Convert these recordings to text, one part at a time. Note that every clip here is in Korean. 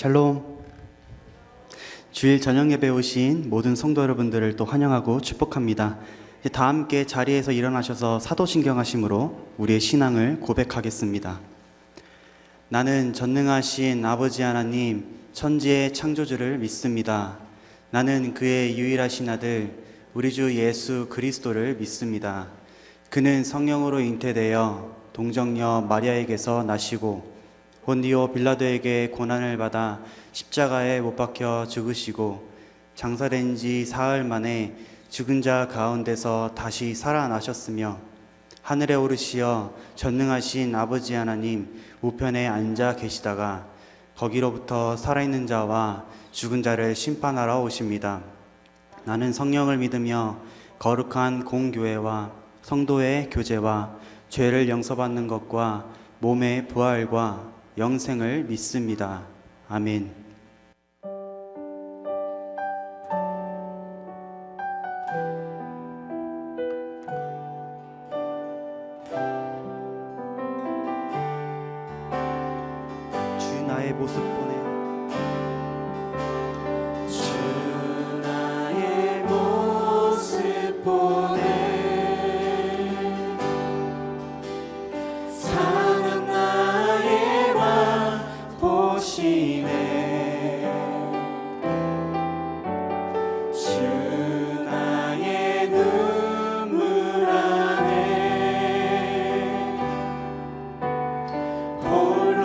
샬롬. 주일 저녁 예배 오신 모든 성도 여러분들을 또 환영하고 축복합니다. 다 함께 자리에서 일어나셔서 사도신경하심으로 우리의 신앙을 고백하겠습니다. 나는 전능하신 아버지 하나님 천지의 창조주를 믿습니다. 나는 그의 유일하신 아들 우리 주 예수 그리스도를 믿습니다. 그는 성령으로 잉태되어 동정녀 마리아에게서 나시고 본디오 빌라도에게 고난을 받아 십자가에 못 박혀 죽으시고 장사된 지 사흘 만에 죽은 자 가운데서 다시 살아나셨으며 하늘에 오르시어 전능하신 아버지 하나님 우편에 앉아 계시다가 거기로부터 살아있는 자와 죽은 자를 심판하러 오십니다. 나는 성령을 믿으며 거룩한 공교회와 성도의 교제와 죄를 용서받는 것과 몸의 부활과 영생을 믿습니다. 아멘. 주 나의 모습 보내 주 나의 모습 보내 사는 나의 왕 보시네 주 나의 눈물 안에 홀로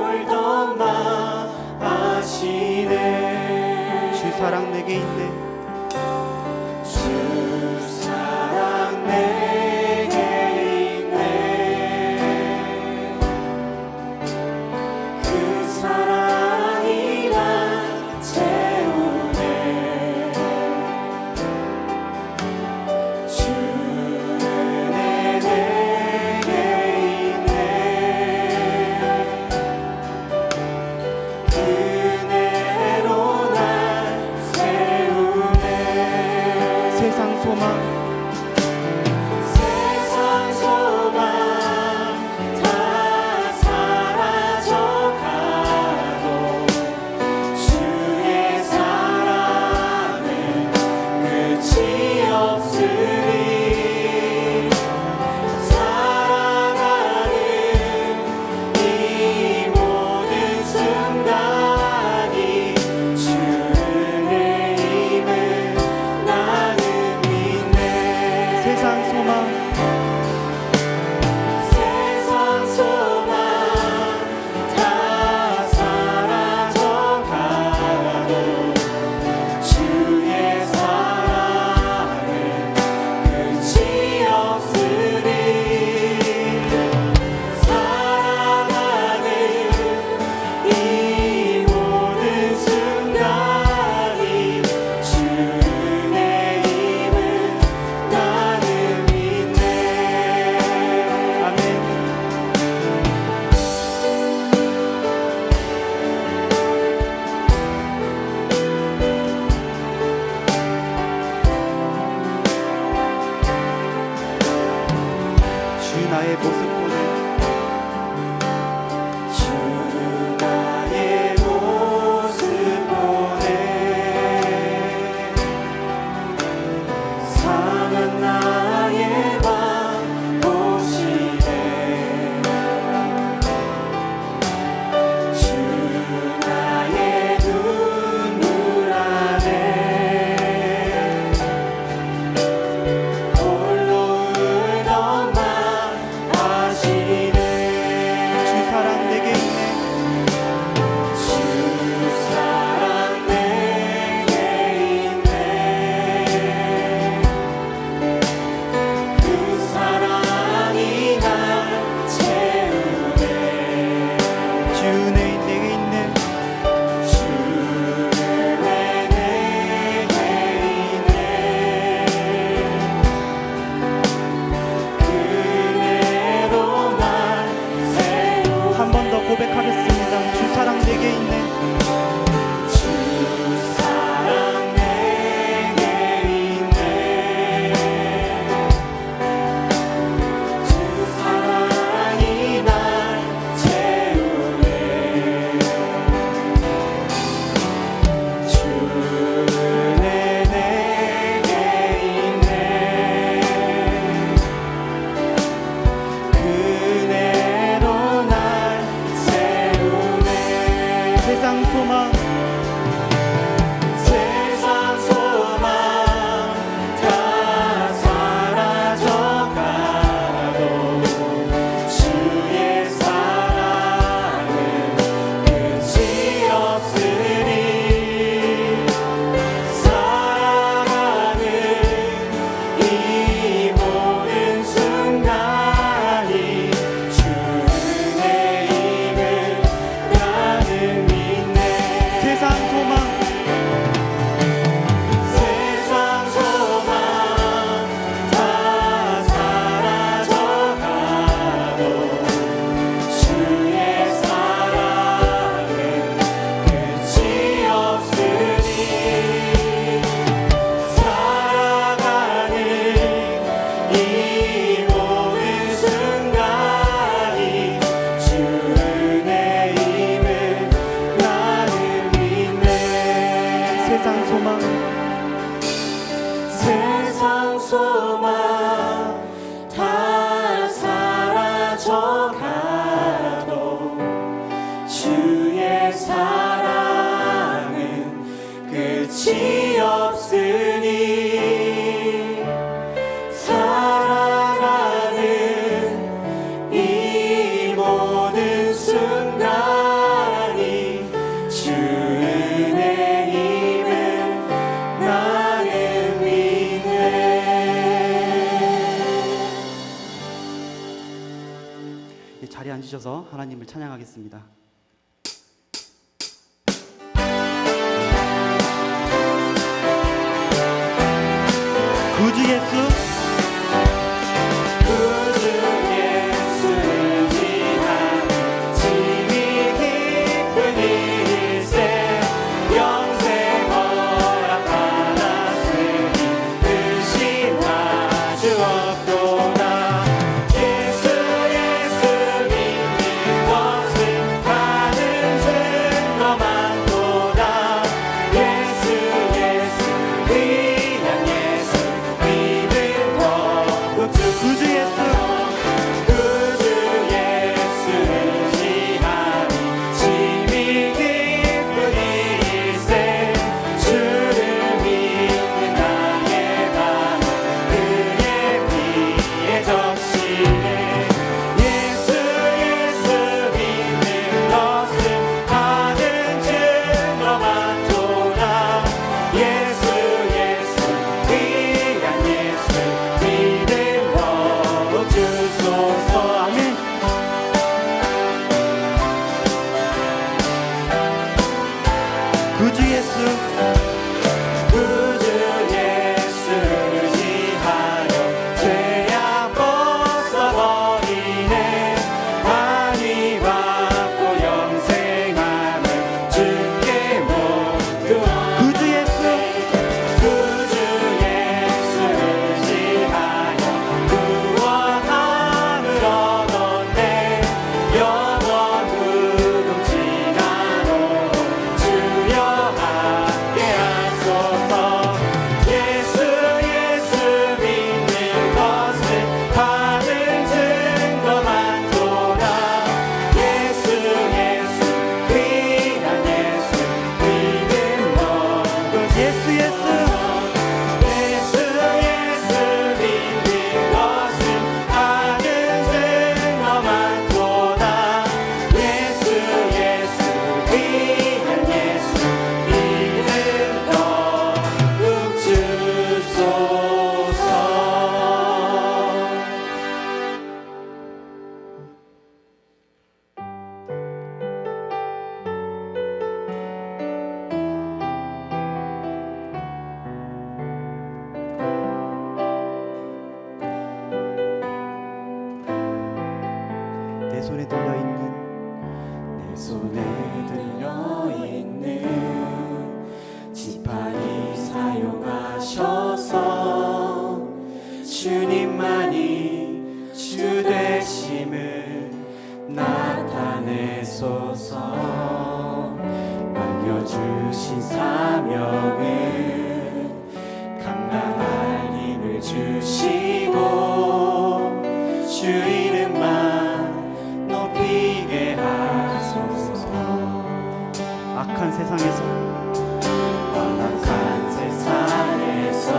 울던 나 아시네 주 사랑 내게 있네. 주 사랑 내게 있네 그 사랑이 나 채우네 주 은혜 내게 있네 그대로 날 세우네 하나님을 찬양하겠습니다. 구주 예수 구주 예수를 지나 지미 깊은 일세 영생 허락받았으니 의심할 수 없도다. 예수 믿는 것은 많은 증거 많도다. 예수 귀한 예수 믿음 더욱 구주 예수 구주 예수를 지나니 심히 깊은 일세 주를 믿는 나의 마음 그의 피에 적시네. 예수 믿는 것은 많은 증거 많도다. 예수 귀한 예수 믿음 더욱 주소서. 아멘. 구주 예수 구주 예수를 지하여 죄악 벗어버리네. 많이 받고 영생함을 주께 모두 구주 예수 구주 예수를 지하여 구원함을 얻었네. 영원 후금 지나도록 주여 함께 하소서. 예수 믿는 것은 받은 증거 많도다. 예수 귀한 예수 믿음 더욱 예수 믿는 것은 받은 증거 많도다. 예수 귀한 예수 믿음 더욱 주소서. 내 손에 들려있는 내 손에 들려있는 지팡이 사용하셔서 주님만이 주 되심을 나타내소서. 맡겨주신 사명을 감당할 힘을 주시고 주 이름만 높이게 하소서. 악한 세상에서 완악한 세상에서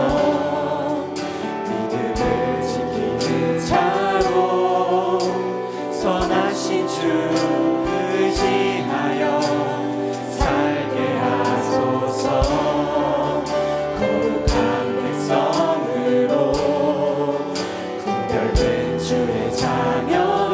믿음을 지키는 자로 선하신 주 의지하여 살게 하소서. 거룩한 백성으로 구별된 주의 자녀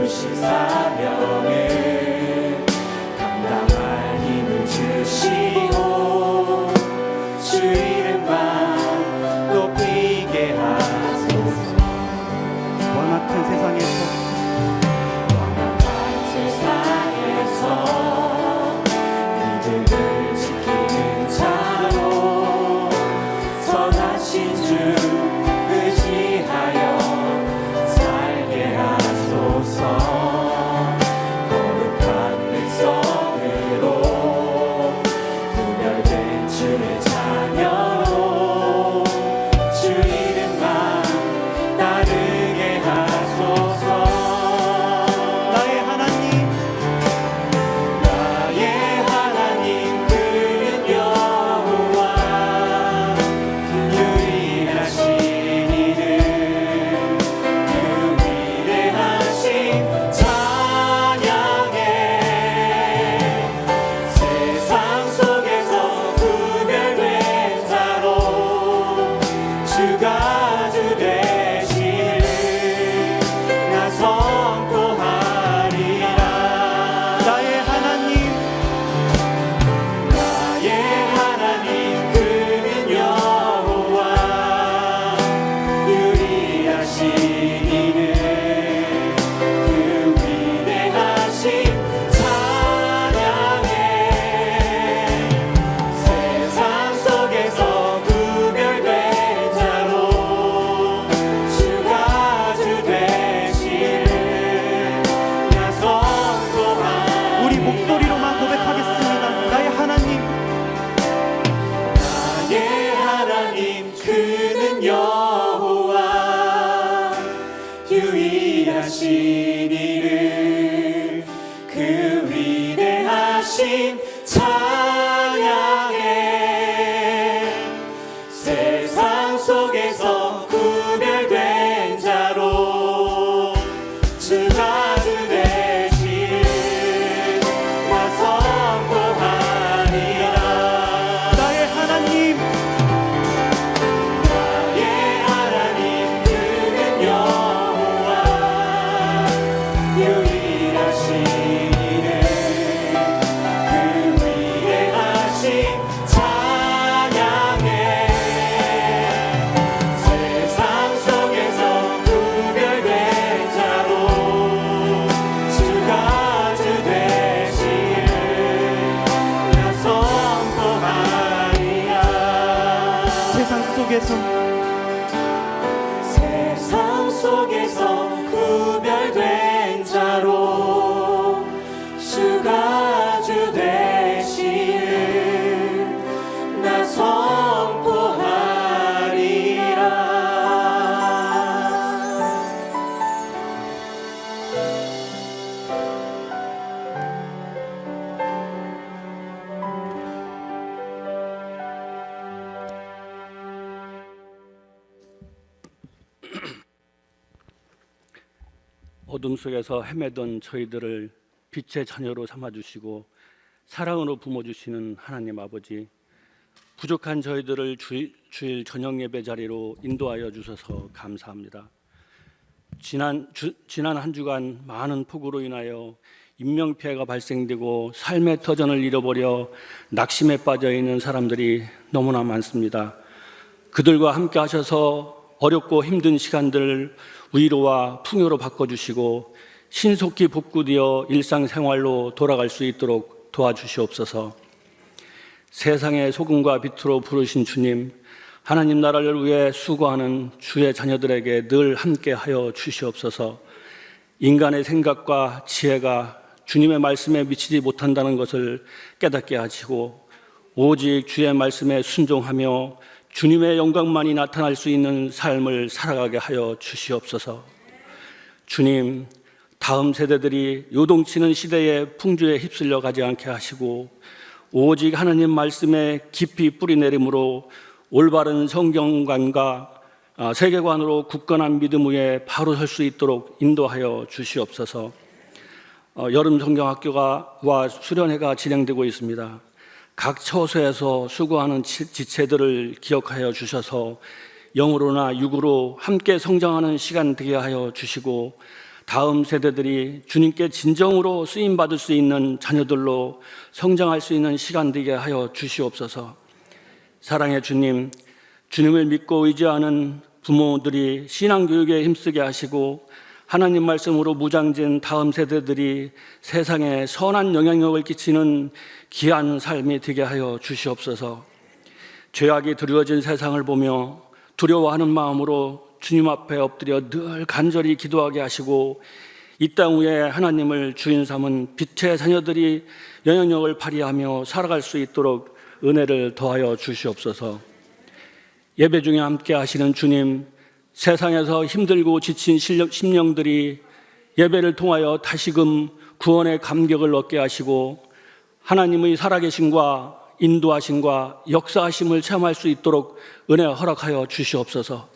주신 사명을 감당할 힘을 주시고 주 이름만 높이게 하소서. 완악한 세상에서 믿음을 지키는 자로 선하신 주 의지하여 살게 하소서. 거룩한 백성으로 구별된 주의 자녀로 주 이름만 따르게 하소서. 나의 하나님 그는 여호와 유일하신 이는 그 위대하신 찬양해. 세상 속에서 구별된 자로 주가 주 되시를 나 선포하리라. 나의 하나님 그는 여호와 유일하신 이는 그 위대하신 찬양해. 세상 속에서 구별된 자로 주가 주 되시를 나 선포하리라. 우리 목소리로만 고백하겠습니다. 나의 하나님 나의 하나님 그는 여호와 유일하신 이를 그 위대하신 찬양해. 세상 속에서 구별된 자로 주가 주 되시를 나 선포하리라. 나의 하나님 그는 여호와 유일하신 이는 그 위대하신 찬양해. 세상 속에서 구별된 자로 주가 주 되시를 나 선포하리라. 세상 속에서 구별된 자로 주가 주 되시를 나 선포하리라. 어둠 속에서 헤매던 저희들을 빛의 자녀로 삼아주시고 사랑으로 부모주시는 하나님 아버지, 부족한 저희들을 주일 저녁 예배 자리로 인도하여 주셔서 감사합니다. 지난 한 주간 많은 폭우로 인하여 인명피해가 발생되고 삶의 터전을 잃어버려 낙심에 빠져있는 사람들이 너무나 많습니다. 그들과 함께 하셔서 어렵고 힘든 시간들을 위로와 풍요로 바꿔주시고 신속히 복구되어 일상생활로 돌아갈 수 있도록 도와주시옵소서. 세상의 소금과 빛으로 부르신 주님, 하나님 나라를 위해 수고하는 주의 자녀들에게 늘 함께하여 주시옵소서. 인간의 생각과 지혜가 주님의 말씀에 미치지 못한다는 것을 깨닫게 하시고 오직 주의 말씀에 순종하며 주님의 영광만이 나타날 수 있는 삶을 살아가게 하여 주시옵소서. 주님, 다음 세대들이 요동치는 시대의 풍조에 휩쓸려 가지 않게 하시고 오직 하나님 말씀에 깊이 뿌리내림으로 올바른 성경관과 세계관으로 굳건한 믿음 위에 바로 설 수 있도록 인도하여 주시옵소서. 여름 성경학교와 수련회가 진행되고 있습니다. 각 처소에서 수고하는 지체들을 기억하여 주셔서 영으로나 육으로 함께 성장하는 시간 되게 하여 주시고 다음 세대들이 주님께 진정으로 쓰임받을 수 있는 자녀들로 성장할 수 있는 시간 되게 하여 주시옵소서. 사랑의 주님, 주님을 믿고 의지하는 부모들이 신앙교육에 힘쓰게 하시고 하나님 말씀으로 무장된 다음 세대들이 세상에 선한 영향력을 끼치는 귀한 삶이 되게 하여 주시옵소서. 죄악이 드리워진 세상을 보며 두려워하는 마음으로 주님 앞에 엎드려 늘 간절히 기도하게 하시고 이 땅 위에 하나님을 주인 삼은 빛의 자녀들이 영향력을 발휘하며 살아갈 수 있도록 은혜를 더하여 주시옵소서. 예배 중에 함께 하시는 주님, 세상에서 힘들고 지친 심령들이 예배를 통하여 다시금 구원의 감격을 얻게 하시고 하나님의 살아계심과 인도하심과 역사하심을 체험할 수 있도록 은혜 허락하여 주시옵소서.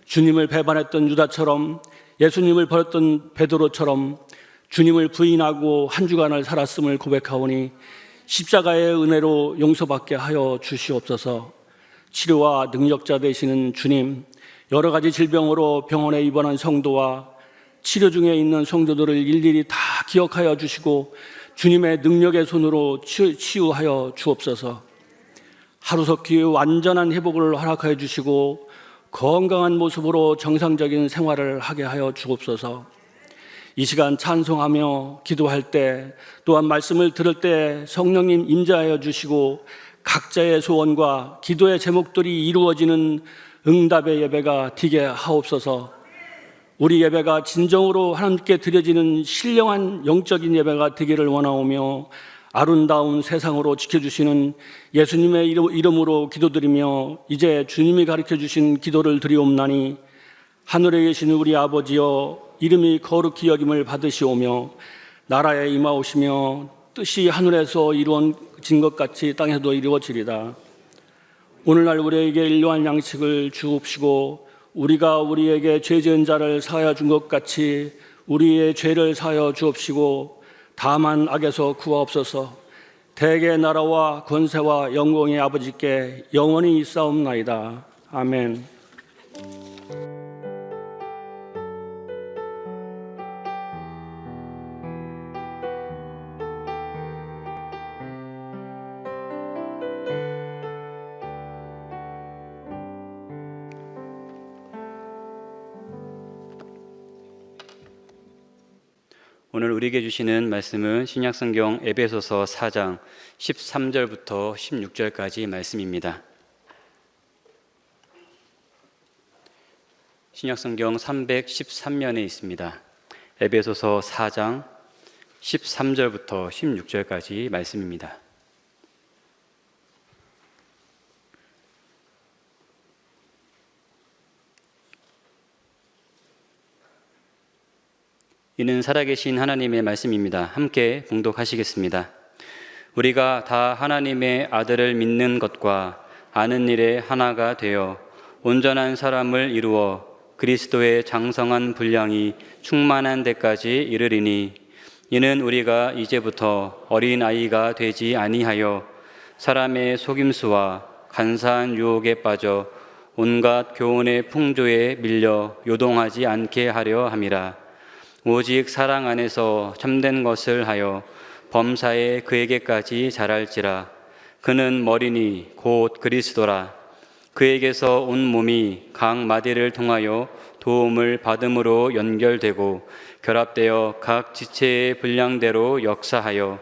주님을 배반했던 유다처럼, 예수님을 버렸던 베드로처럼 주님을 부인하고 한 주간을 살았음을 고백하오니 십자가의 은혜로 용서받게 하여 주시옵소서. 치료와 능력자 되시는 주님, 여러 가지 질병으로 병원에 입원한 성도와 치료 중에 있는 성도들을 일일이 다 기억하여 주시고 주님의 능력의 손으로 치유하여 주옵소서. 하루속히 완전한 회복을 허락하여 주시고 건강한 모습으로 정상적인 생활을 하게 하여 주옵소서. 이 시간 찬송하며 기도할 때 또한 말씀을 들을 때 성령님 임재하여 주시고 각자의 소원과 기도의 제목들이 이루어지는 응답의 예배가 되게 하옵소서. 우리 예배가 진정으로 하나님께 드려지는 신령한 영적인 예배가 되기를 원하오며 아름다운 세상으로 지켜주시는 예수님의 이름으로 기도드리며 이제 주님이 가르쳐주신 기도를 드리옵나니 하늘에 계신 우리 아버지여, 이름이 거룩히 여김을 받으시오며 나라에 임하오시며 뜻이 하늘에서 이루어진 것 같이 땅에도 이루어지리다. 오늘날 우리에게 일용할 양식을 주옵시고 우리가 우리에게 죄 지은 자를 사하여 준 것 같이 우리의 죄를 사하여 주옵시고 다만 악에서 구하옵소서. 대개 나라와 권세와 영광의 아버지께 영원히 있사옵나이다. 아멘. 오늘 우리에게 주시는 말씀은 신약성경 에베소서 4장 13절부터 16절까지 말씀입니다. 신약성경 313면에 있습니다. 에베소서 4장 13절부터 16절까지 말씀입니다. 이는 살아계신 하나님의 말씀입니다. 함께 봉독하시겠습니다. 우리가 다 하나님의 아들을 믿는 것과 아는 일에 하나가 되어 온전한 사람을 이루어 그리스도의 장성한 분량이 충만한 데까지 이르리니, 이는 우리가 이제부터 어린아이가 되지 아니하여 사람의 속임수와 간사한 유혹에 빠져 온갖 교훈의 풍조에 밀려 요동하지 않게 하려 함이라. 오직 사랑 안에서 참된 것을 하여 범사에 그에게까지 자랄지라. 그는 머리니 곧 그리스도라. 그에게서 온 몸이 각 마디를 통하여 도움을 받음으로 연결되고 결합되어 각 지체의 분량대로 역사하여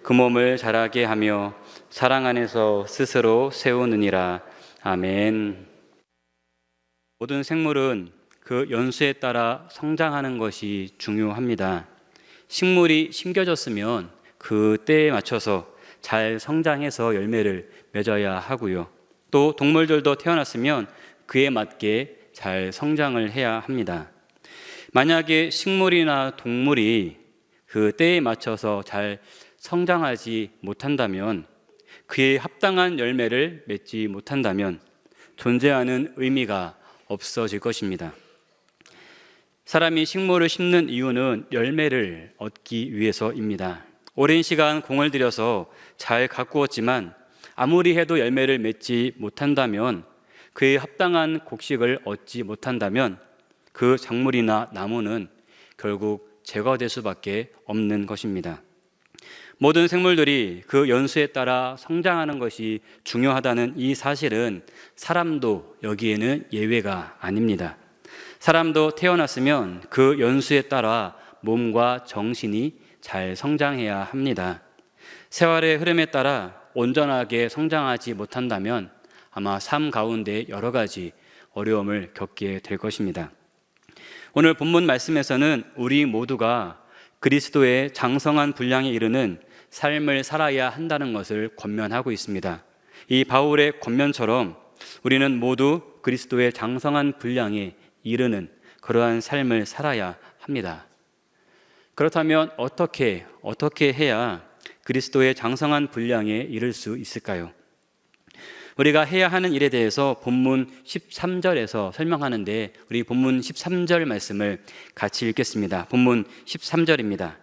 그 몸을 자라게 하며 사랑 안에서 스스로 세우느니라. 아멘. 모든 생물은 그 연수에 따라 성장하는 것이 중요합니다. 식물이 심겨졌으면 그 때에 맞춰서 잘 성장해서 열매를 맺어야 하고요. 또 동물들도 태어났으면 그에 맞게 잘 성장을 해야 합니다. 만약에 식물이나 동물이 그 때에 맞춰서 잘 성장하지 못한다면, 그에 합당한 열매를 맺지 못한다면 존재하는 의미가 없어질 것입니다. 사람이 식물을 심는 이유는 열매를 얻기 위해서입니다. 오랜 시간 공을 들여서 잘 가꾸었지만 아무리 해도 열매를 맺지 못한다면, 그에 합당한 곡식을 얻지 못한다면 그 작물이나 나무는 결국 제거될 수밖에 없는 것입니다. 모든 생물들이 그 연수에 따라 성장하는 것이 중요하다는 이 사실은 사람도 여기에는 예외가 아닙니다. 사람도 태어났으면 그 연수에 따라 몸과 정신이 잘 성장해야 합니다. 세월의 흐름에 따라 온전하게 성장하지 못한다면 아마 삶 가운데 여러 가지 어려움을 겪게 될 것입니다. 오늘 본문 말씀에서는 우리 모두가 그리스도의 장성한 분량에 이르는 삶을 살아야 한다는 것을 권면하고 있습니다. 이 바울의 권면처럼 우리는 모두 그리스도의 장성한 분량에 이르는 그러한 삶을 살아야 합니다. 그렇다면 어떻게 해야 그리스도의 장성한 분량에 이를 수 있을까요? 우리가 해야 하는 일에 대해서 본문 13절에서 설명하는데 우리 본문 13절 말씀을 같이 읽겠습니다. 본문 13절입니다.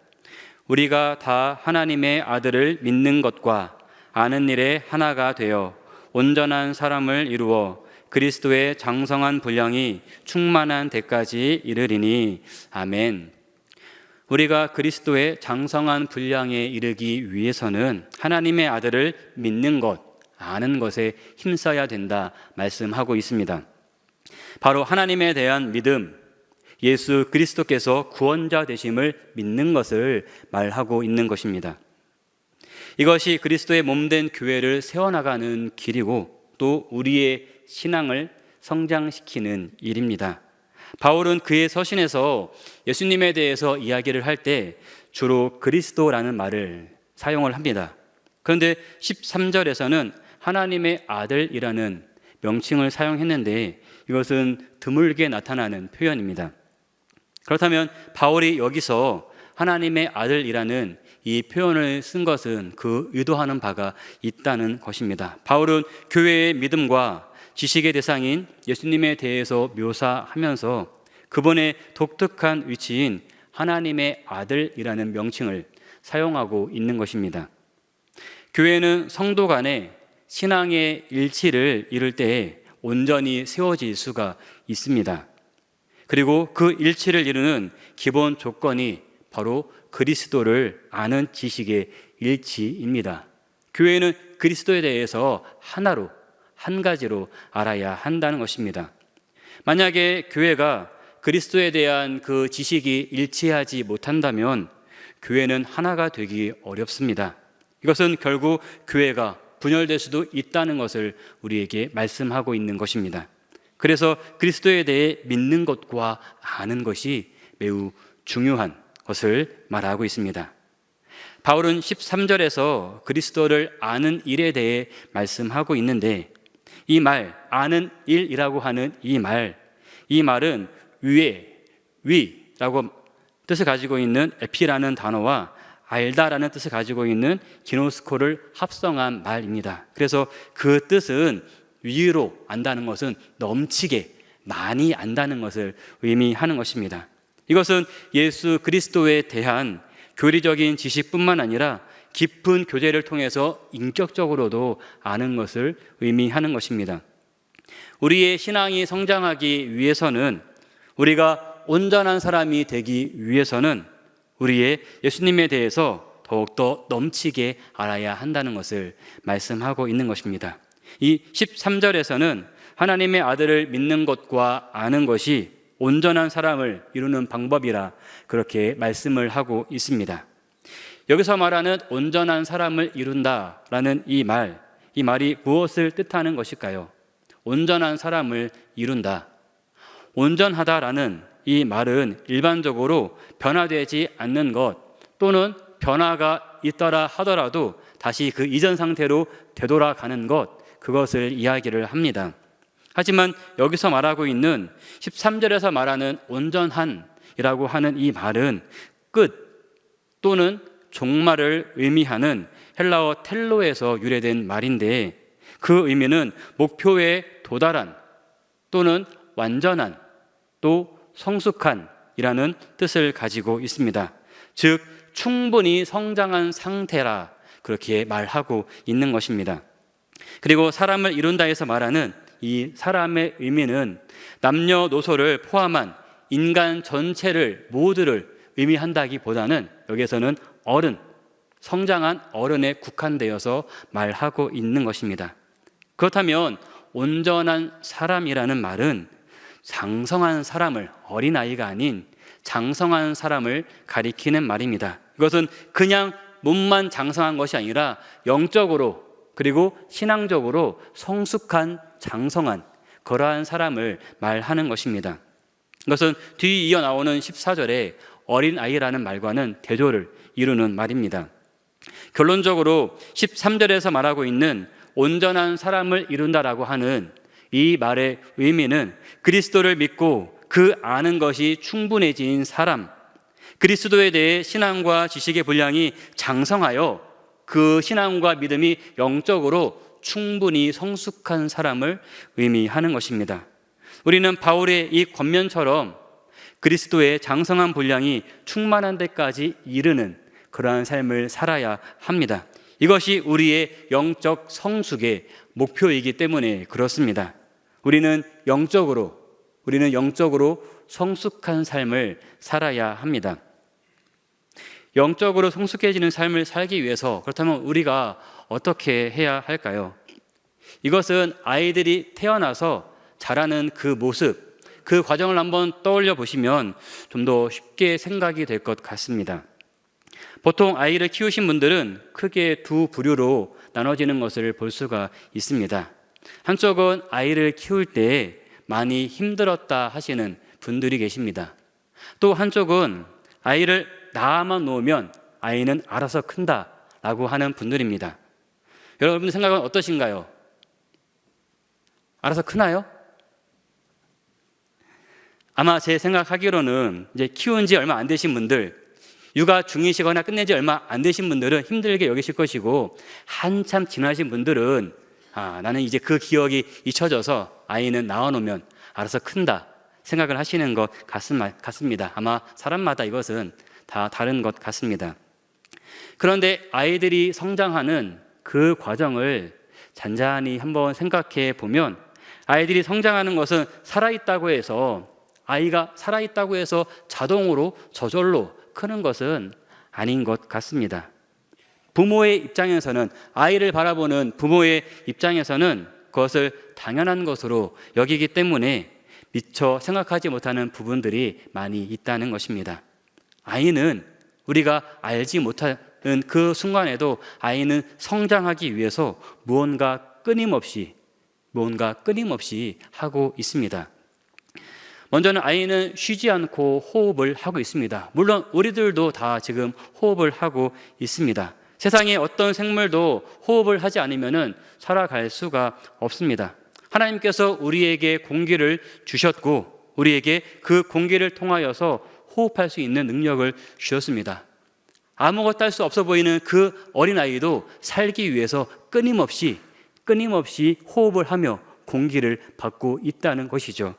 우리가 다 하나님의 아들을 믿는 것과 아는 일에 하나가 되어 온전한 사람을 이루어 그리스도의 장성한 분량이 충만한 데까지 이르리니 아멘. 우리가 그리스도의 장성한 분량에 이르기 위해서는 하나님의 아들을 믿는 것, 아는 것에 힘써야 된다 말씀하고 있습니다. 바로 하나님에 대한 믿음, 예수 그리스도께서 구원자 되심을 믿는 것을 말하고 있는 것입니다. 이것이 그리스도의 몸된 교회를 세워나가는 길이고 또 우리의 신앙을 성장시키는 일입니다. 바울은 그의 서신에서 예수님에 대해서 이야기를 할 때 주로 그리스도라는 말을 사용을 합니다. 그런데 13절에서는 하나님의 아들이라는 명칭을 사용했는데 이것은 드물게 나타나는 표현입니다. 그렇다면 바울이 여기서 하나님의 아들이라는 이 표현을 쓴 것은 그 의도하는 바가 있다는 것입니다. 바울은 교회의 믿음과 지식의 대상인 예수님에 대해서 묘사하면서 그분의 독특한 위치인 하나님의 아들이라는 명칭을 사용하고 있는 것입니다. 교회는 성도 간의 신앙의 일치를 이룰 때에 온전히 세워질 수가 있습니다. 그리고 그 일치를 이루는 기본 조건이 바로 그리스도를 아는 지식의 일치입니다. 교회는 그리스도에 대해서 하나로, 한 가지로 알아야 한다는 것입니다. 만약에 교회가 그리스도에 대한 그 지식이 일치하지 못한다면 교회는 하나가 되기 어렵습니다. 이것은 결국 교회가 분열될 수도 있다는 것을 우리에게 말씀하고 있는 것입니다. 그래서 그리스도에 대해 믿는 것과 아는 것이 매우 중요한 것을 말하고 있습니다. 바울은 13절에서 그리스도를 아는 일에 대해 말씀하고 있는데 이 말, 아는 일이라고 하는 이 말은 위라고 뜻을 가지고 있는 에피라는 단어와 알다라는 뜻을 가지고 있는 기노스코를 합성한 말입니다. 그래서 그 뜻은 위로 안다는 것은 넘치게 많이 안다는 것을 의미하는 것입니다. 이것은 예수 그리스도에 대한 교리적인 지식뿐만 아니라 깊은 교제를 통해서 인격적으로도 아는 것을 의미하는 것입니다. 우리의 신앙이 성장하기 위해서는, 우리가 온전한 사람이 되기 위해서는 우리의 예수님에 대해서 더욱더 넘치게 알아야 한다는 것을 말씀하고 있는 것입니다. 이 13절에서는 하나님의 아들을 믿는 것과 아는 것이 온전한 사람을 이루는 방법이라 그렇게 말씀을 하고 있습니다. 여기서 말하는 온전한 사람을 이룬다라는 이 말이 무엇을 뜻하는 것일까요? 온전한 사람을 이룬다. 온전하다라는 이 말은 일반적으로 변화되지 않는 것 또는 변화가 있더라 하더라도 다시 그 이전 상태로 되돌아가는 것, 그것을 이야기를 합니다. 하지만 여기서 말하고 있는 13절에서 말하는 온전한이라고 하는 이 말은 끝 또는 종말을 의미하는 헬라어 텔로에서 유래된 말인데 그 의미는 목표에 도달한 또는 완전한 또 성숙한이라는 뜻을 가지고 있습니다. 즉 충분히 성장한 상태라 그렇게 말하고 있는 것입니다. 그리고 사람을 이룬다 해서 말하는 이 사람의 의미는 남녀노소를 포함한 인간 전체를 모두를 의미한다기보다는 여기에서는 어른, 성장한 어른에 국한되어서 말하고 있는 것입니다. 그렇다면 온전한 사람이라는 말은 장성한 사람을, 어린아이가 아닌 장성한 사람을 가리키는 말입니다. 이것은 그냥 몸만 장성한 것이 아니라 영적으로 그리고 신앙적으로 성숙한, 장성한 그러한 사람을 말하는 것입니다. 이것은 뒤 이어 나오는 14절에 어린아이라는 말과는 대조를 이루는 말입니다. 결론적으로 13절에서 말하고 있는 온전한 사람을 이룬다라고 하는 이 말의 의미는 그리스도를 믿고 그 아는 것이 충분해진 사람, 그리스도에 대해 신앙과 지식의 분량이 장성하여 그 신앙과 믿음이 영적으로 충분히 성숙한 사람을 의미하는 것입니다. 우리는 바울의 이 권면처럼 그리스도의 장성한 분량이 충만한 데까지 이르는 그러한 삶을 살아야 합니다. 이것이 우리의 영적 성숙의 목표이기 때문에 그렇습니다. 우리는 영적으로 성숙한 삶을 살아야 합니다. 영적으로 성숙해지는 삶을 살기 위해서 그렇다면 우리가 어떻게 해야 할까요? 이것은 아이들이 태어나서 자라는 그 모습, 그 과정을 한번 떠올려 보시면 좀 더 쉽게 생각이 될 것 같습니다. 보통 아이를 키우신 분들은 크게 두 부류로 나눠지는 것을 볼 수가 있습니다. 한쪽은 아이를 키울 때 많이 힘들었다 하시는 분들이 계십니다. 또 한쪽은 아이를 낳아만 놓으면 아이는 알아서 큰다라고 하는 분들입니다. 여러분 생각은 어떠신가요? 알아서 크나요? 아마 제 생각하기로는 이제 키운 지 얼마 안 되신 분들, 육아 중이시거나 끝낸 지 얼마 안 되신 분들은 힘들게 여기실 것이고, 한참 지나신 분들은 나는 이제 그 기억이 잊혀져서 아이는 낳아놓으면 알아서 큰다 생각을 하시는 것 같습니다. 아마 사람마다 이것은 다 다른 것 같습니다. 그런데 아이들이 성장하는 그 과정을 잔잔히 한번 생각해 보면, 아이들이 성장하는 것은 살아있다고 해서, 아이가 살아있다고 해서 자동으로 저절로 크는 것은 아닌 것 같습니다. 부모의 입장에서는, 아이를 바라보는 부모의 입장에서는 그것을 당연한 것으로 여기기 때문에 미처 생각하지 못하는 부분들이 많이 있다는 것입니다. 아이는 우리가 알지 못하는 그 순간에도 아이는 성장하기 위해서 무언가 끊임없이 하고 있습니다. 먼저는 아이는 쉬지 않고 호흡을 하고 있습니다. 물론 우리들도 다 지금 호흡을 하고 있습니다. 세상에 어떤 생물도 호흡을 하지 않으면 살아갈 수가 없습니다. 하나님께서 우리에게 공기를 주셨고, 우리에게 그 공기를 통하여서 호흡할 수 있는 능력을 주셨습니다. 아무것도 할 수 없어 보이는 그 어린아이도 살기 위해서 끊임없이 호흡을 하며 공기를 받고 있다는 것이죠.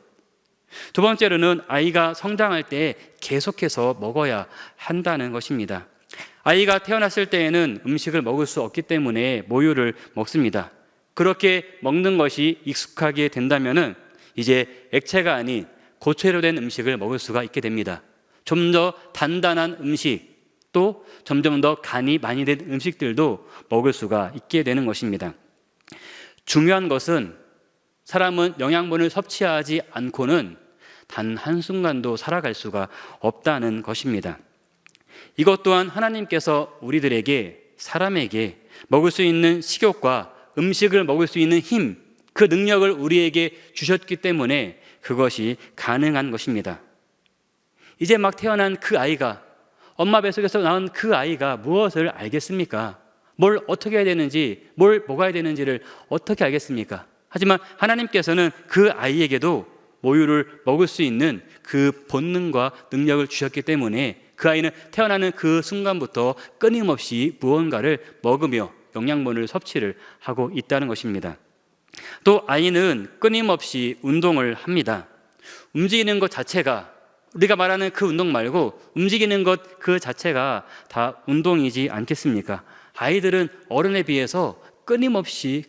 두 번째로는 아이가 성장할 때 계속해서 먹어야 한다는 것입니다. 아이가 태어났을 때에는 음식을 먹을 수 없기 때문에 모유를 먹습니다. 그렇게 먹는 것이 익숙하게 된다면은 이제 액체가 아닌 고체로 된 음식을 먹을 수가 있게 됩니다. 좀 더 단단한 음식, 또 점점 더 간이 많이 된 음식들도 먹을 수가 있게 되는 것입니다. 중요한 것은 사람은 영양분을 섭취하지 않고는 단 한순간도 살아갈 수가 없다는 것입니다. 이것 또한 하나님께서 우리들에게, 사람에게 먹을 수 있는 식욕과 음식을 먹을 수 있는 힘, 그 능력을 우리에게 주셨기 때문에 그것이 가능한 것입니다. 이제 막 태어난 그 아이가, 엄마 뱃속에서 나온 그 아이가 무엇을 알겠습니까? 뭘 어떻게 해야 되는지, 뭘 먹어야 되는지를 어떻게 알겠습니까? 하지만 하나님께서는 그 아이에게도 모유를 먹을 수 있는 그 본능과 능력을 주셨기 때문에 그 아이는 태어나는 그 순간부터 끊임없이 무언가를 먹으며 영양분을 섭취를 하고 있다는 것입니다. 또 아이는 끊임없이 운동을 합니다. 움직이는 것 자체가, 우리가 말하는 그 운동 말고 움직이는 것 그 자체가 다 운동이지 않겠습니까? 아이들은 어른에 비해서 끊임없이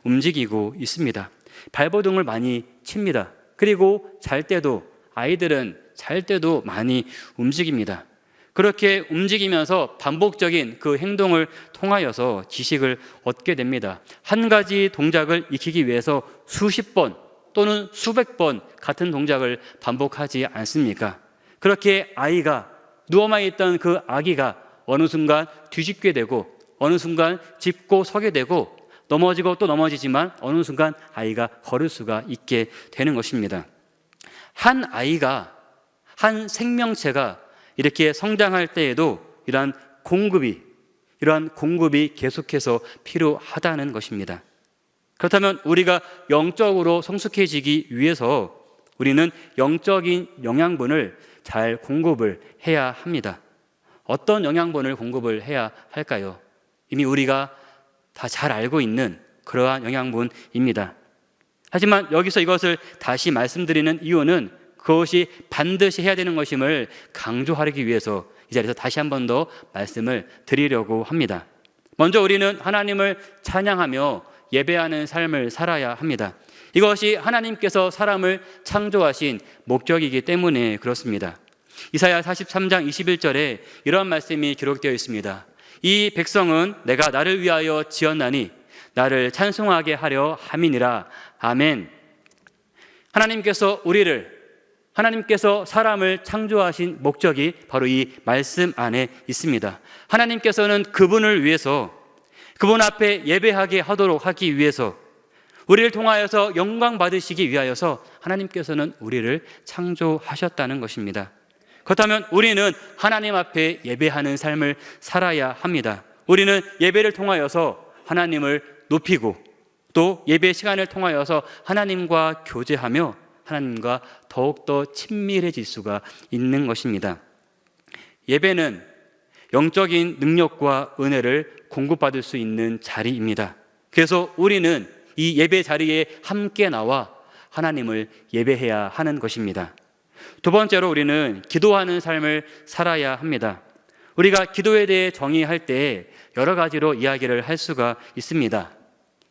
움직이고 있습니다. 발버둥을 많이 칩니다. 그리고 잘 때도 아이들은 잘 때도 많이 움직입니다. 그렇게 움직이면서 반복적인 그 행동을 통하여서 지식을 얻게 됩니다. 한 가지 동작을 익히기 위해서 수십 번 또는 수백 번 같은 동작을 반복하지 않습니까? 그렇게 아이가 누워만 있던 그 아기가 어느 순간 뒤집게 되고 어느 순간 짚고 서게 되고 넘어지고 또 넘어지지만 어느 순간 아이가 걸을 수가 있게 되는 것입니다. 한 아이가, 한 생명체가 이렇게 성장할 때에도 이러한 공급이 계속해서 필요하다는 것입니다. 그렇다면 우리가 영적으로 성숙해지기 위해서 우리는 영적인 영양분을 잘 공급을 해야 합니다. 어떤 영양분을 공급을 해야 할까요? 이미 우리가 다 잘 알고 있는 그러한 영양분입니다. 하지만 여기서 이것을 다시 말씀드리는 이유는 그것이 반드시 해야 되는 것임을 강조하기 위해서 이 자리에서 다시 한 번 더 말씀을 드리려고 합니다. 먼저 우리는 하나님을 찬양하며 예배하는 삶을 살아야 합니다. 이것이 하나님께서 사람을 창조하신 목적이기 때문에 그렇습니다. 이사야 43장 21절에 이런 말씀이 기록되어 있습니다. 이 백성은 내가 나를 위하여 지었나니 나를 찬송하게 하려 함이니라. 아멘. 하나님께서 사람을 창조하신 목적이 바로 이 말씀 안에 있습니다. 하나님께서는 그분을 위해서, 그분 앞에 예배하게 하도록 하기 위해서, 우리를 통하여서 영광 받으시기 위하여서 하나님께서는 우리를 창조하셨다는 것입니다. 그렇다면 우리는 하나님 앞에 예배하는 삶을 살아야 합니다. 우리는 예배를 통하여서 하나님을 높이고 또 예배 시간을 통하여서 하나님과 교제하며 하나님과 더욱더 친밀해질 수가 있는 것입니다. 예배는 영적인 능력과 은혜를 공급받을 수 있는 자리입니다. 그래서 우리는 이 예배 자리에 함께 나와 하나님을 예배해야 하는 것입니다. 두 번째로 우리는 기도하는 삶을 살아야 합니다. 우리가 기도에 대해 정의할 때 여러 가지로 이야기를 할 수가 있습니다.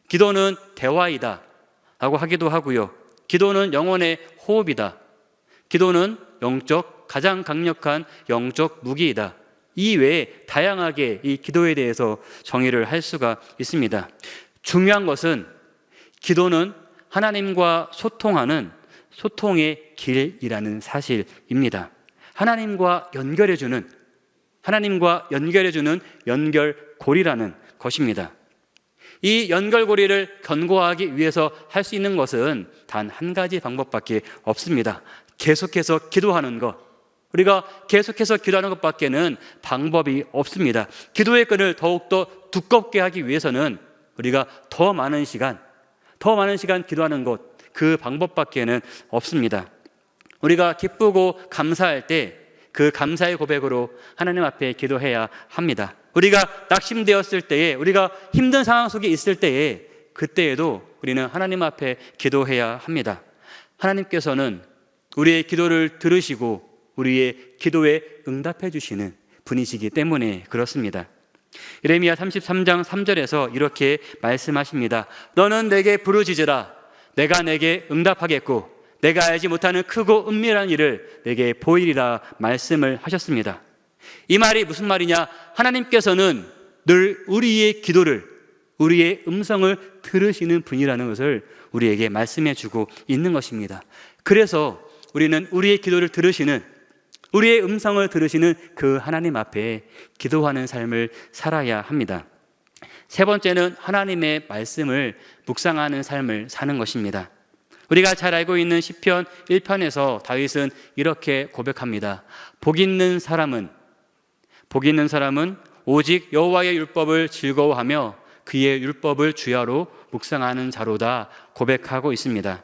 기도는 대화이다 라고 하기도 하고요. 기도는 영혼의 호흡이다. 기도는 가장 강력한 영적 무기이다. 이 외에 다양하게 이 기도에 대해서 정의를 할 수가 있습니다. 중요한 것은 기도는 하나님과 소통하는 소통의 길이라는 사실입니다. 하나님과 연결해주는 연결고리라는 것입니다. 이 연결고리를 견고하기 위해서 할 수 있는 것은 단 한 가지 방법밖에 없습니다. 계속해서 기도하는 것. 우리가 계속해서 기도하는 것밖에는 방법이 없습니다. 기도의 끈을 더욱더 두껍게 하기 위해서는 우리가 더 많은 시간 기도하는 것, 그 방법밖에는 없습니다. 우리가 기쁘고 감사할 때 그 감사의 고백으로 하나님 앞에 기도해야 합니다. 우리가 낙심되었을 때에, 우리가 힘든 상황 속에 있을 때에, 그때에도 우리는 하나님 앞에 기도해야 합니다. 하나님께서는 우리의 기도를 들으시고 우리의 기도에 응답해 주시는 분이시기 때문에 그렇습니다. 예레미야 33장 3절에서 이렇게 말씀하십니다. 너는 내게 부르짖으라. 내가 내게 응답하겠고 내가 알지 못하는 크고 은밀한 일을 내게 보이리라 말씀을 하셨습니다. 이 말이 무슨 말이냐? 하나님께서는 늘 우리의 기도를, 우리의 음성을 들으시는 분이라는 것을 우리에게 말씀해 주고 있는 것입니다. 그래서 우리는 우리의 기도를 들으시는, 우리의 음성을 들으시는 그 하나님 앞에 기도하는 삶을 살아야 합니다. 세 번째는 하나님의 말씀을 묵상하는 삶을 사는 것입니다. 우리가 잘 알고 있는 시편 1편에서 다윗은 이렇게 고백합니다. 복 있는 사람은 오직 여호와의 율법을 즐거워하며 그의 율법을 주야로 묵상하는 자로다 고백하고 있습니다.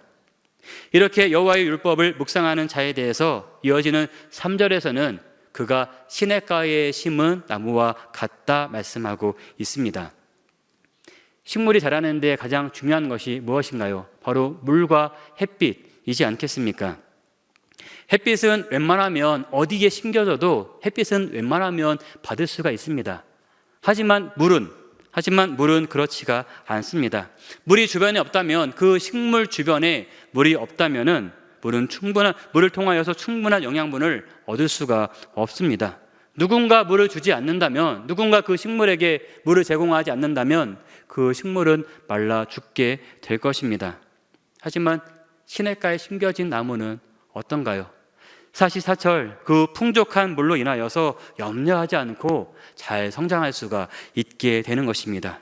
이렇게 여호와의 율법을 묵상하는 자에 대해서 이어지는 3절에서는 그가 시냇가에 심은 나무와 같다 말씀하고 있습니다. 식물이 자라는 데 가장 중요한 것이 무엇인가요? 바로 물과 햇빛이지 않겠습니까? 햇빛은 웬만하면 어디에 심겨져도 햇빛은 웬만하면 받을 수가 있습니다. 하지만 물은 그렇지가 않습니다. 물이 주변에 없다면, 그 식물 주변에 물이 없다면은 물을 통하여서 충분한 영양분을 얻을 수가 없습니다. 누군가 물을 주지 않는다면, 누군가 그 식물에게 물을 제공하지 않는다면 그 식물은 말라 죽게 될 것입니다. 하지만 시냇가에 심겨진 나무는 어떤가요? 사시사철 그 풍족한 물로 인하여서 염려하지 않고 잘 성장할 수가 있게 되는 것입니다.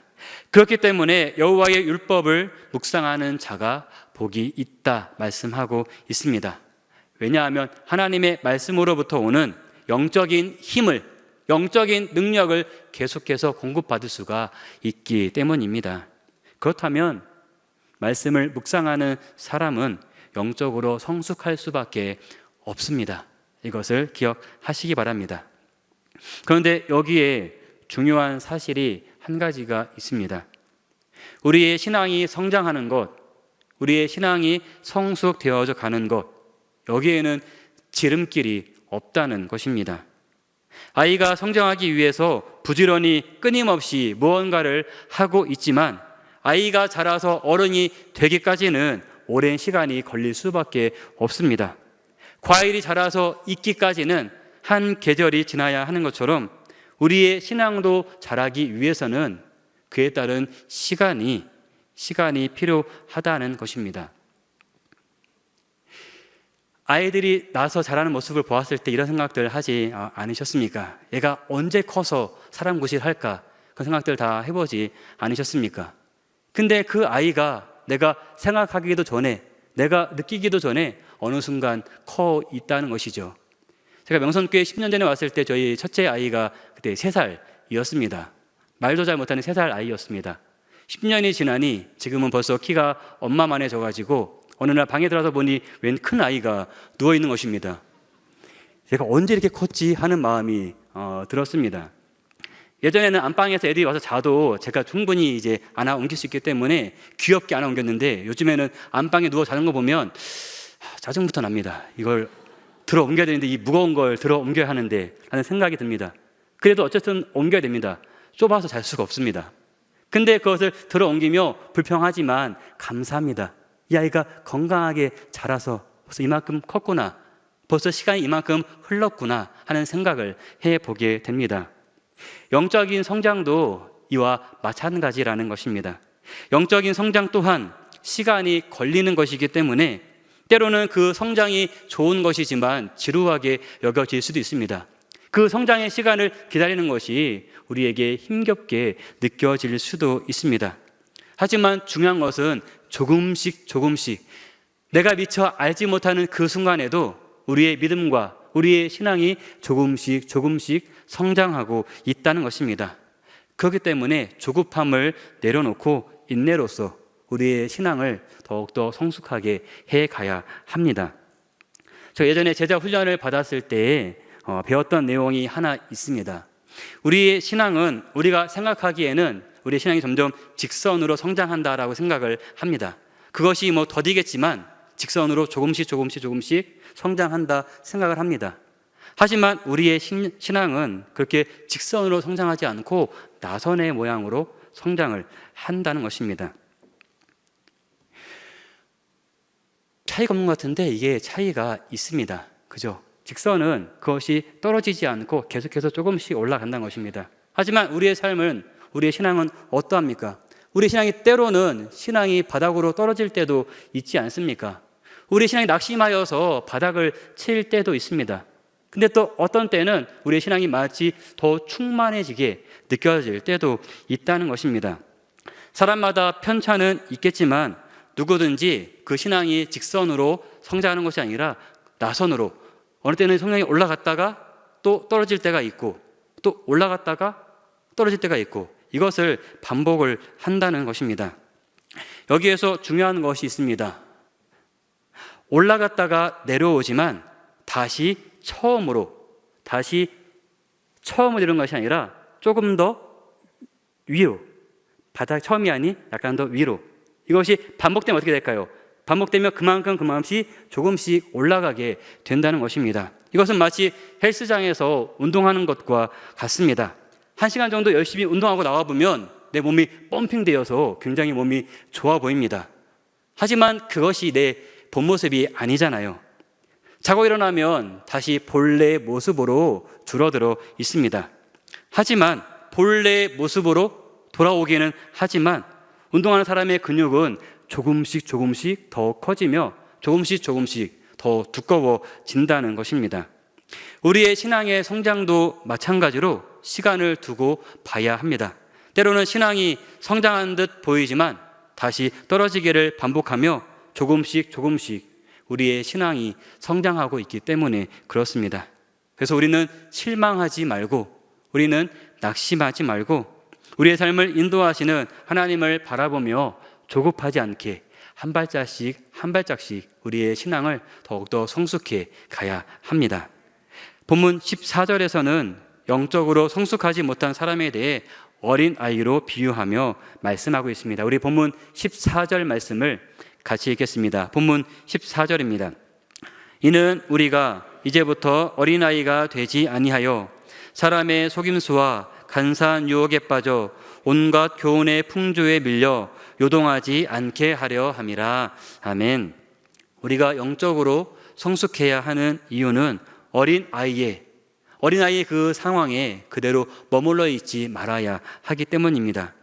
그렇기 때문에 여호와의 율법을 묵상하는 자가 복이 있다 말씀하고 있습니다. 왜냐하면 하나님의 말씀으로부터 오는 영적인 힘을, 영적인 능력을 계속해서 공급받을 수가 있기 때문입니다. 그렇다면 말씀을 묵상하는 사람은 영적으로 성숙할 수밖에 없습니다. 이것을 기억하시기 바랍니다. 그런데 여기에 중요한 사실이 한 가지가 있습니다. 우리의 신앙이 성장하는 것, 우리의 신앙이 성숙되어져 가는 것, 여기에는 지름길이 없다는 것입니다. 아이가 성장하기 위해서 부지런히 끊임없이 무언가를 하고 있지만 아이가 자라서 어른이 되기까지는 오랜 시간이 걸릴 수밖에 없습니다. 과일이 자라서 익기까지는 한 계절이 지나야 하는 것처럼 우리의 신앙도 자라기 위해서는 그에 따른 시간이 필요하다는 것입니다. 아이들이 나서 자라는 모습을 보았을 때 이런 생각들 하지 않으셨습니까? 얘가 언제 커서 사람 구실할까? 그런 생각들 다 해보지 않으셨습니까? 근데 그 아이가 내가 생각하기도 전에, 내가 느끼기도 전에 어느 순간 커 있다는 것이죠. 제가 명선교회 10년 전에 왔을 때 저희 첫째 아이가 그때 3살이었습니다. 말도 잘 못하는 3살 아이였습니다. 10년이 지나니 지금은 벌써 키가 엄마만해져가지고 어느 날 방에 들어서 보니 웬 큰 아이가 누워있는 것입니다. 제가 언제 이렇게 컸지 하는 마음이 들었습니다. 예전에는 안방에서 애들이 와서 자도 제가 충분히 이제 안아 옮길 수 있기 때문에 귀엽게 안아 옮겼는데 요즘에는 안방에 누워 자는 거 보면 짜증부터 납니다. 이걸 들어 옮겨야 되는데 이 무거운 걸 들어 옮겨야 하는데 라는 생각이 듭니다. 그래도 어쨌든 옮겨야 됩니다. 좁아서 잘 수가 없습니다. 근데 그것을 들어 옮기며 불평하지만 감사합니다. 이 아이가 건강하게 자라서 벌써 이만큼 컸구나, 벌써 시간이 이만큼 흘렀구나 하는 생각을 해보게 됩니다. 영적인 성장도 이와 마찬가지라는 것입니다. 영적인 성장 또한 시간이 걸리는 것이기 때문에 때로는 그 성장이 좋은 것이지만 지루하게 여겨질 수도 있습니다. 그 성장의 시간을 기다리는 것이 우리에게 힘겹게 느껴질 수도 있습니다. 하지만 중요한 것은 조금씩 내가 미처 알지 못하는 그 순간에도 우리의 믿음과 우리의 신앙이 조금씩 성장하고 있다는 것입니다. 그렇기 때문에 조급함을 내려놓고 인내로서 우리의 신앙을 더욱더 성숙하게 해가야 합니다. 저 예전에 제자 훈련을 받았을 때 배웠던 내용이 하나 있습니다. 우리의 신앙은 우리가 생각하기에는 우리의 신앙이 점점 직선으로 성장한다라고 생각을 합니다. 그것이 더디겠지만 직선으로 조금씩 성장한다 생각을 합니다. 하지만 우리의 신앙은 그렇게 직선으로 성장하지 않고 나선의 모양으로 성장을 한다는 것입니다. 차이가 없는 것 같은데 이게 차이가 있습니다. 그죠? 직선은 그것이 떨어지지 않고 계속해서 조금씩 올라간다는 것입니다. 하지만 우리의 삶은, 우리의 신앙은 어떠합니까? 우리 신앙이 때로는 신앙이 바닥으로 떨어질 때도 있지 않습니까? 우리 신앙이 낙심하여서 바닥을 칠 때도 있습니다. 근데 또 어떤 때는 우리의 신앙이 마치 더 충만해지게 느껴질 때도 있다는 것입니다. 사람마다 편차는 있겠지만 누구든지 그 신앙이 직선으로 성장하는 것이 아니라 나선으로, 어느 때는 성령이 올라갔다가 또 떨어질 때가 있고 또 올라갔다가 떨어질 때가 있고 이것을 반복을 한다는 것입니다. 여기에서 중요한 것이 있습니다. 올라갔다가 내려오지만 다시 처음으로 이런 것이 아니라 조금 더 위로, 바닥 처음이 아닌 약간 더 위로, 이것이 반복되면 어떻게 될까요? 반복되면 그만큼씩 조금씩 올라가게 된다는 것입니다. 이것은 마치 헬스장에서 운동하는 것과 같습니다. 1시간 정도 열심히 운동하고 나와보면 내 몸이 펌핑되어서 굉장히 몸이 좋아 보입니다. 하지만 그것이 내 본 모습이 아니잖아요. 자고 일어나면 다시 본래의 모습으로 줄어들어 있습니다. 하지만 본래의 모습으로 돌아오기는 하지만 운동하는 사람의 근육은 조금씩 더 커지며 조금씩 더 두꺼워진다는 것입니다. 우리의 신앙의 성장도 마찬가지로 시간을 두고 봐야 합니다. 때로는 신앙이 성장한 듯 보이지만 다시 떨어지기를 반복하며 조금씩 우리의 신앙이 성장하고 있기 때문에 그렇습니다. 그래서 우리는 실망하지 말고, 우리는 낙심하지 말고, 우리의 삶을 인도하시는 하나님을 바라보며 조급하지 않게 한 발짝씩 우리의 신앙을 더욱더 성숙해 가야 합니다. 본문 14절에서는 영적으로 성숙하지 못한 사람에 대해 어린 아이로 비유하며 말씀하고 있습니다. 우리 본문 14절 말씀을 같이 읽겠습니다. 본문 14절입니다. 이는 우리가 이제부터 어린아이가 되지 아니하여 사람의 속임수와 간사한 유혹에 빠져 온갖 교훈의 풍조에 밀려 요동하지 않게 하려 함이라. 아멘. 우리가 영적으로 성숙해야 하는 이유는 어린아이의 그 상황에 그대로 머물러 있지 말아야 하기 때문입니다.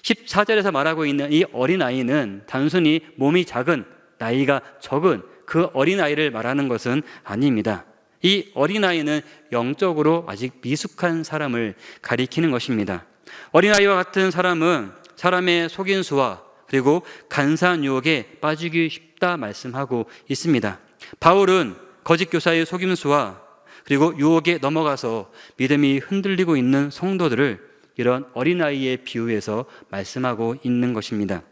14절에서 말하고 있는 이 어린아이는 단순히 몸이 작은, 나이가 적은 그 어린아이를 말하는 것은 아닙니다. 이 어린아이는 영적으로 아직 미숙한 사람을 가리키는 것입니다. 어린아이와 같은 사람은 사람의 속임수와 그리고 간사한 유혹에 빠지기 쉽다 말씀하고 있습니다. 바울은 거짓 교사의 속임수와 그리고 유혹에 넘어가서 믿음이 흔들리고 있는 성도들을 이런 어린아이의 비유에서 말씀하고 있는 것입니다.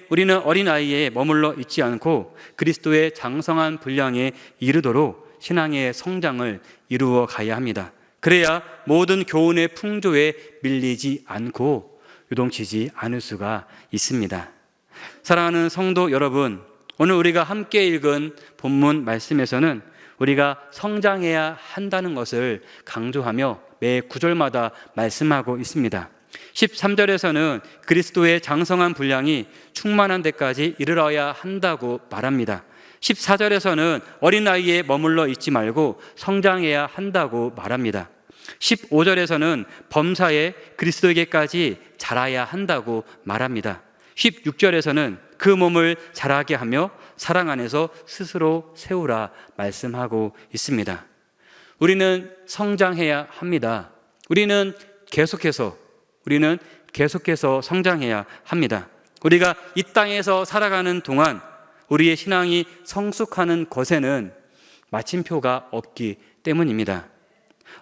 우리는 어린아이에 머물러 있지 않고 그리스도의 장성한 분량에 이르도록 신앙의 성장을 이루어 가야 합니다. 그래야 모든 교훈의 풍조에 밀리지 않고 요동치지 않을 수가 있습니다. 사랑하는 성도 여러분, 오늘 우리가 함께 읽은 본문 말씀에서는 우리가 성장해야 한다는 것을 강조하며 매 구절마다 말씀하고 있습니다. 13절에서는 그리스도의 장성한 분량이 충만한 데까지 이르러야 한다고 말합니다. 14절에서는 어린아이에 머물러 있지 말고 성장해야 한다고 말합니다. 15절에서는 범사에 그리스도에게까지 자라야 한다고 말합니다. 16절에서는 그 몸을 자라게 하며 사랑 안에서 스스로 세우라 말씀하고 있습니다. 우리는 성장해야 합니다. 우리는 계속해서 성장해야 합니다. 우리가 이 땅에서 살아가는 동안 우리의 신앙이 성숙하는 것에는 마침표가 없기 때문입니다.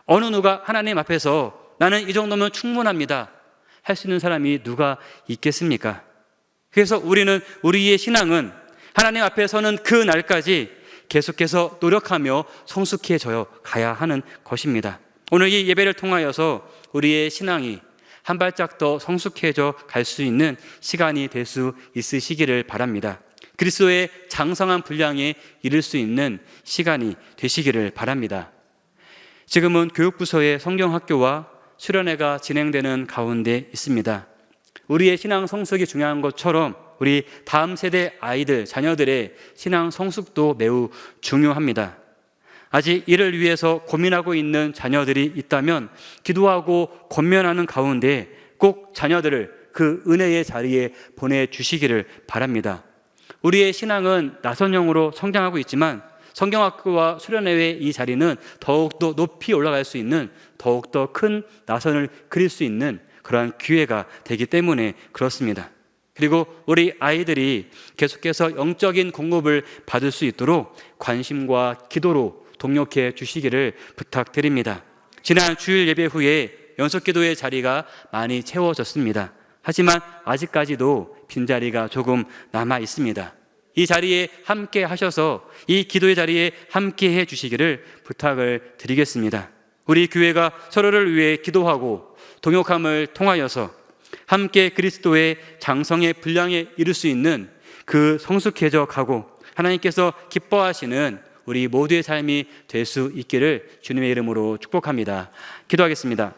어느 누가 하나님 앞에서 나는 이 정도면 충분합니다 할 수 있는 사람이 누가 있겠습니까? 그래서 우리의 신앙은 하나님 앞에 서는 그 날까지 계속해서 노력하며 성숙해져 가야 하는 것입니다. 오늘 이 예배를 통하여서 우리의 신앙이 한 발짝 더 성숙해져 갈 수 있는 시간이 될 수 있으시기를 바랍니다. 그리스도의 장성한 분량에 이를 수 있는 시간이 되시기를 바랍니다. 지금은 교육부서의 성경학교와 수련회가 진행되는 가운데 있습니다. 우리의 신앙 성숙이 중요한 것처럼 우리 다음 세대 아이들, 자녀들의 신앙 성숙도 매우 중요합니다. 아직 이를 위해서 고민하고 있는 자녀들이 있다면 기도하고 권면하는 가운데 꼭 자녀들을 그 은혜의 자리에 보내주시기를 바랍니다. 우리의 신앙은 나선형으로 성장하고 있지만 성경학교와 수련회의 이 자리는 더욱더 높이 올라갈 수 있는, 더욱더 큰 나선을 그릴 수 있는 그러한 기회가 되기 때문에 그렇습니다. 그리고 우리 아이들이 계속해서 영적인 공급을 받을 수 있도록 관심과 기도로 동력해 주시기를 부탁드립니다. 지난 주일 예배 후에 연속기도의 자리가 많이 채워졌습니다. 하지만 아직까지도 빈자리가 조금 남아 있습니다. 이 자리에 함께 하셔서 이 기도의 자리에 함께 해 주시기를 부탁을 드리겠습니다. 우리 교회가 서로를 위해 기도하고 동역함을 통하여서 함께 그리스도의 장성의 분량에 이를 수 있는 그 성숙해져 가고 하나님께서 기뻐하시는 우리 모두의 삶이 될 수 있기를 주님의 이름으로 축복합니다. 기도하겠습니다.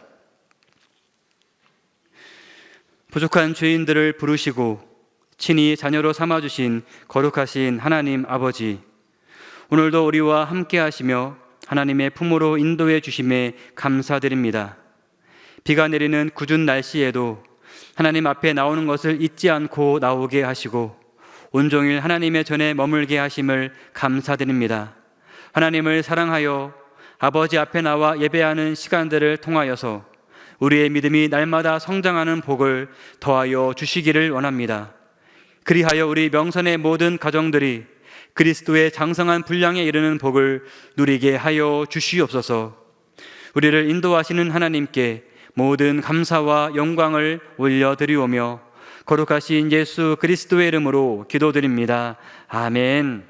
부족한 죄인들을 부르시고 친히 자녀로 삼아주신 거룩하신 하나님 아버지, 오늘도 우리와 함께 하시며 하나님의 품으로 인도해 주심에 감사드립니다. 비가 내리는 궂은 날씨에도 하나님 앞에 나오는 것을 잊지 않고 나오게 하시고 온종일 하나님의 전에 머물게 하심을 감사드립니다. 하나님을 사랑하여 아버지 앞에 나와 예배하는 시간들을 통하여서 우리의 믿음이 날마다 성장하는 복을 더하여 주시기를 원합니다. 그리하여 우리 명선의 모든 가정들이 그리스도의 장성한 분량에 이르는 복을 누리게 하여 주시옵소서. 우리를 인도하시는 하나님께 모든 감사와 영광을 올려드리오며 거룩하신 예수 그리스도의 이름으로 기도드립니다. 아멘.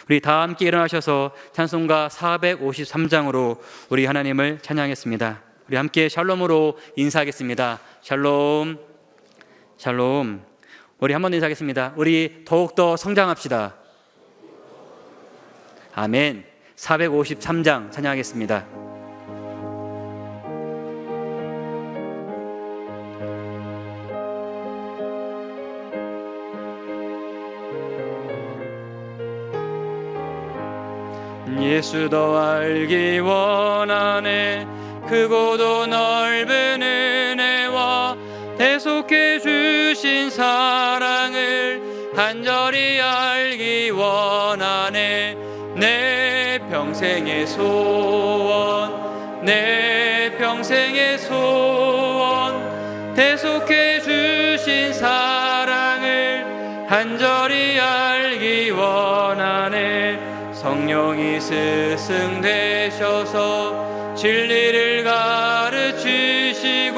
우리 다 함께 일어나셔서 찬송가 453장으로 우리 하나님을 찬양했습니다. 우리 함께 샬롬으로 인사하겠습니다. 샬롬, 샬롬. 우리 한 번 더 인사하겠습니다. 우리 더욱더 성장합시다. 아멘. 453장 찬양하겠습니다. 예수 더 알기 원하네. 크고도 넓은 은혜와 대속해 주신 사랑을 간절히 알기 원하네. 내 평생의 소원, 내 평생의 소원, 대속해 주신 사랑을 간절히 알기 원하네. 성령이 스승되셔서 진리를 가르치시고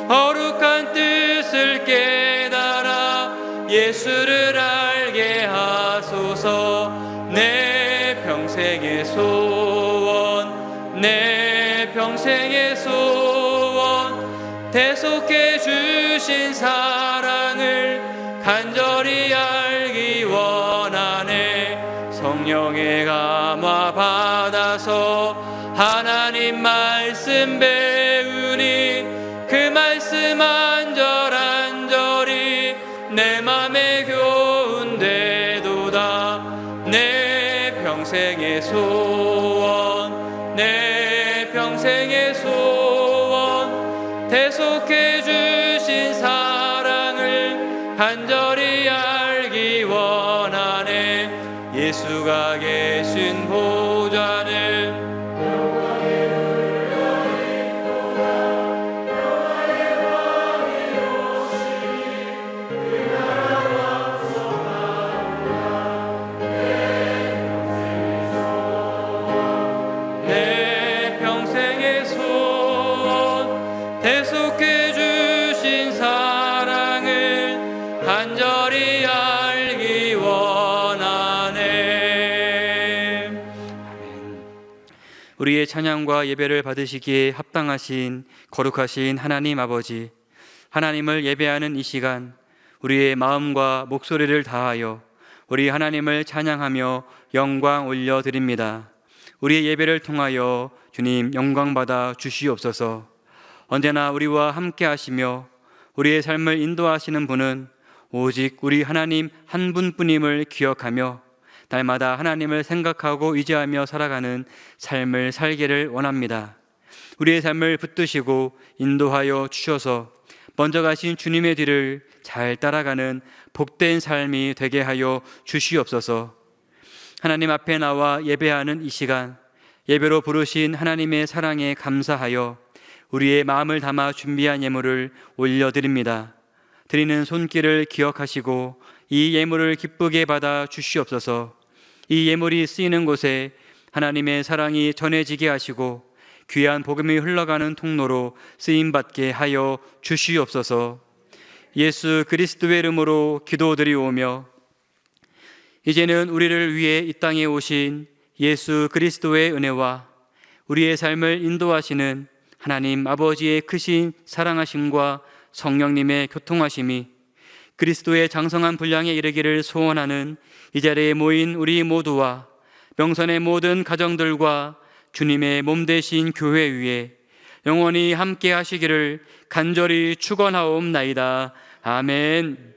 거룩한 뜻을 깨달아 예수를 알게 하소서. 내 평생의 소원, 내 평생의 소원, 대속해 주신 사랑을 간절히 알기 원하네. 성령의 감화 받아서 하나님 말씀 배우니 그 말씀 안절안절이 내 맘에 교훈되도다. 내 평생의 소원, 내 평생의 소원, 대속해 주신 사랑을 간절히 알기 원하네. 예수가 계신 보좌는 내 평생의 소원, 대속해 주신 사랑을 간절히 알기 원하네. 아멘. 우리의 찬양과 예배를 받으시기에 합당하신 거룩하신 하나님 아버지, 하나님을 예배하는 이 시간 우리의 마음과 목소리를 다하여 우리 하나님을 찬양하며 영광 올려드립니다. 우리의 예배를 통하여 주님 영광받아 주시옵소서. 언제나 우리와 함께 하시며 우리의 삶을 인도하시는 분은 오직 우리 하나님 한 분뿐임을 기억하며 날마다 하나님을 생각하고 의지하며 살아가는 삶을 살기를 원합니다. 우리의 삶을 붙드시고 인도하여 주셔서 먼저 가신 주님의 뒤를 잘 따라가는 복된 삶이 되게 하여 주시옵소서. 하나님 앞에 나와 예배하는 이 시간, 예배로 부르신 하나님의 사랑에 감사하여 우리의 마음을 담아 준비한 예물을 올려드립니다. 드리는 손길을 기억하시고 이 예물을 기쁘게 받아 주시옵소서. 이 예물이 쓰이는 곳에 하나님의 사랑이 전해지게 하시고 귀한 복음이 흘러가는 통로로 쓰임받게 하여 주시옵소서. 예수 그리스도의 이름으로 기도드리오며 이제는 우리를 위해 이 땅에 오신 예수 그리스도의 은혜와 우리의 삶을 인도하시는 하나님 아버지의 크신 사랑하심과 성령님의 교통하심이 그리스도의 장성한 분량에 이르기를 소원하는 이 자리에 모인 우리 모두와 명선의 모든 가정들과 주님의 몸 되신 교회 위에 영원히 함께 하시기를 간절히 축원하옵나이다. 아멘.